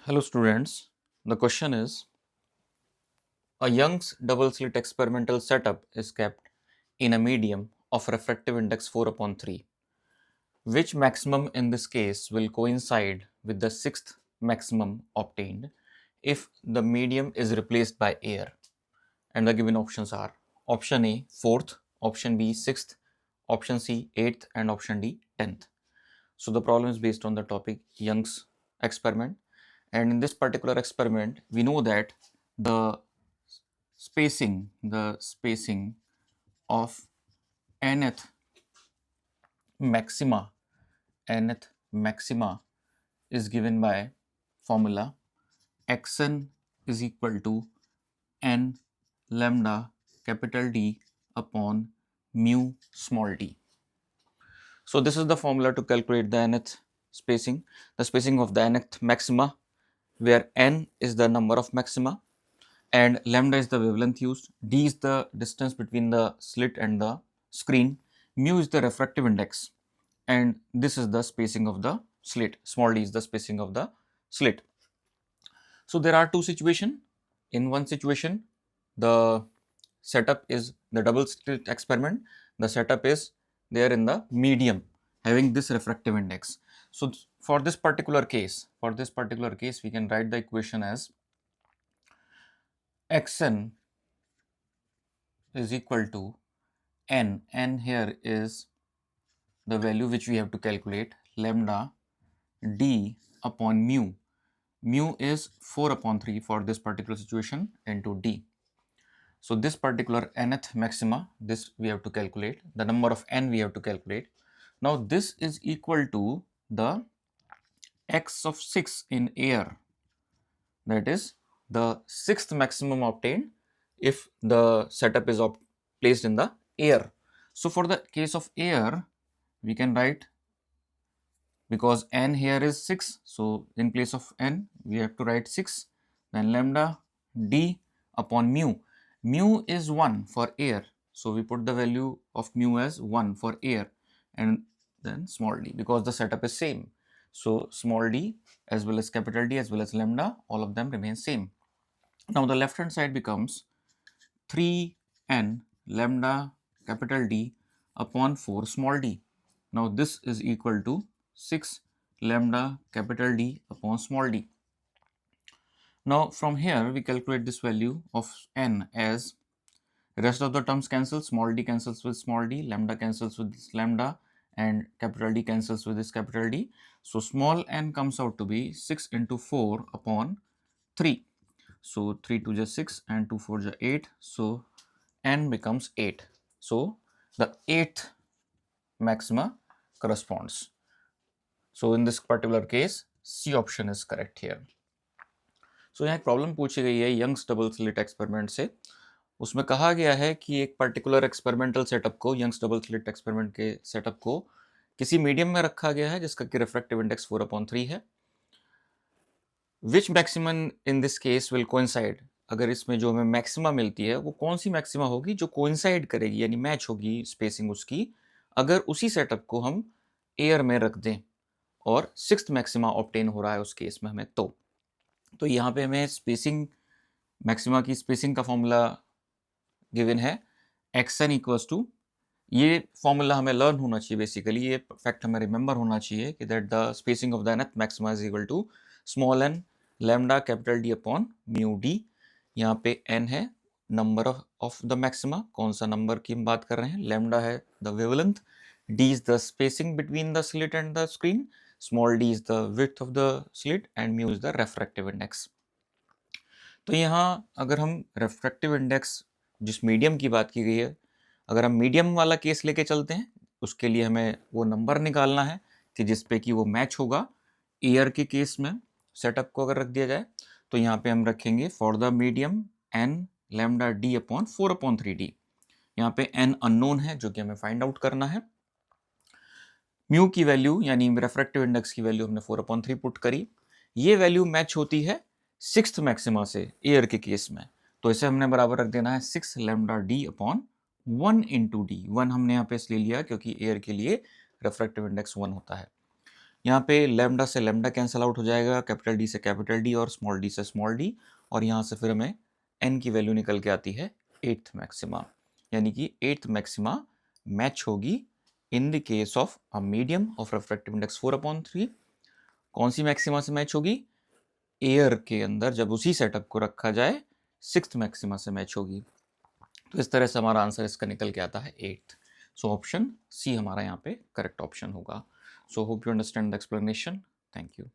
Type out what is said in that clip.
Hello students, the question is, a Young's double slit experimental setup is kept in a medium of refractive index 4 upon 3. Which maximum in this case will coincide with the sixth maximum obtained if the medium is replaced by air? And the given options are option A, 4th, option B, 6th, option C, 8th, and option D, 10th. So the problem is based on the topic Young's experiment. And in this particular experiment, we know that the spacing of nth maxima is given by formula xn is equal to n lambda capital D upon mu small d. So this is the formula to calculate the nth spacing, the spacing of the nth maxima, where n is the number of maxima and lambda is the wavelength used, d is the distance between the slit and the screen, mu is the refractive index, and this is the spacing of the slit, small d is the spacing of the slit. So there are two situations. In one situation, the setup is the double slit experiment, the setup is there in the medium having this refractive index. So for this particular case, we can write the equation as xn is equal to n here is the value which we have to calculate, lambda d upon mu is 4 upon 3 for this particular situation into d. So this particular nth maxima, this we have to calculate, the number of n we have to calculate. Now this is equal to the x of 6 in air, that is the sixth maximum obtained if the setup is placed in the air. So for the case of air, we can write, because n here is 6, so in place of n we have to write 6, then lambda d upon mu is 1 for air, so we put the value of mu as 1 for air, and then small d, because the setup is same, so small d as well as capital D as well as lambda, all of them remain same. Now the left hand side becomes 3n lambda capital D upon 4 small d. Now this is equal to 6 lambda capital D upon small d. Now from here we calculate this value of n as rest of the terms cancel, small d cancels with small d, lambda cancels with this lambda, and capital D cancels with this capital D. So small n comes out to be 6 into 4 upon 3. So 3 2 is 6 and 2 4 is 8. So n becomes 8. So the 8th maxima corresponds. So in this particular case, C option is correct here. So यहाँ एक problem पूछी गई है Young's double slit experiment से. उसमें कहा गया है कि एक पर्टिकुलर एक्सपेरिमेंटल सेटअप को, यंग्स डबल स्लिट एक्सपेरिमेंट के सेटअप को किसी मीडियम में रखा गया है जिसका कि रिफ्रैक्टिव इंडेक्स 4/3 है. Which maximum in this case will coincide, अगर इसमें जो हमें मैक्सिमा मिलती है वो कौन सी मैक्सिमा होगी जो कोइंसाइड करेगी, यानी मैच होगी स्पेसिंग उसकी, अगर उसी सेटअप को हम एयर में रख दें और सिक्स्थ मैक्सिमा ऑब्टेन हो रहा है उस केस में हमें. तो यहाँ पे हमें स्पेसिंग, मैक्सिमा की स्पेसिंग का फॉर्मूला गिवन है xn इक्वल्स टू, ये फॉर्मूला हमें लर्न होना चाहिए, बेसिकली ये फैक्ट हमें रिमेंबर होना चाहिए कि that the spacing of the nth maxima is equal to small n lambda capital D upon mu D. यहाँ पे n है नंबर ऑफ द मैक्सिमा, कौन सा नंबर की हम बात कर रहे हैं, लैम्डा है the wavelength, d is the spacing between the slit and the screen, small d is the width of the slit and mu is the refractive index. तो यहाँ अगर हम रेफ्रैक्टिव इंडेक्स जिस मीडियम की बात की गई है, अगर हम मीडियम वाला केस लेके चलते हैं, उसके लिए हमें वो नंबर निकालना है कि जिस पे कि वो मैच होगा एयर के केस में सेटअप को अगर रख दिया जाए. तो यहाँ पे हम रखेंगे for the medium n lambda d upon 4/3d. यहाँ पे n अननोन है जो कि हमें फाइंड आउट करना है. म्यू की वैल्यू यानी रेफ्रैक्टिव इंडेक्स की वैल्यू हमने 4/3 पुट करी. ये वैल्यू मैच होती है सिक्स्थ मैक्सिमा से एयर के केस में, तो इसे हमने बराबर रख देना है 6 lambda d upon 1 into D. 1 हमने यहाँ पे इसलिए लिया क्योंकि एयर के लिए रेफ्रैक्टिव इंडेक्स 1 होता है. यहाँ पे लैम्डा से लैम्डा कैंसल आउट हो जाएगा, कैपिटल डी से कैपिटल डी और स्मॉल डी से स्मॉल डी, और यहाँ से फिर हमें एन की वैल्यू निकल के आती है 8th मैक्सिमा, यानी कि 8th मैक्सिमा मैच होगी in the case of a medium of refractive index 4/3। कौन सी मैक्सिमा से मैच होगी? एयर के अंदर जब उसी सेटअप को रखा जाए 6th मैक्सिमा से मैच होगी। तो इस तरह से हमारा आंसर इसका निकल के आता है 8th। सो ऑप्शन सी हमारा यहाँ पे करेक्ट ऑप्शन होगा। So hope you understand the explanation. Thank you.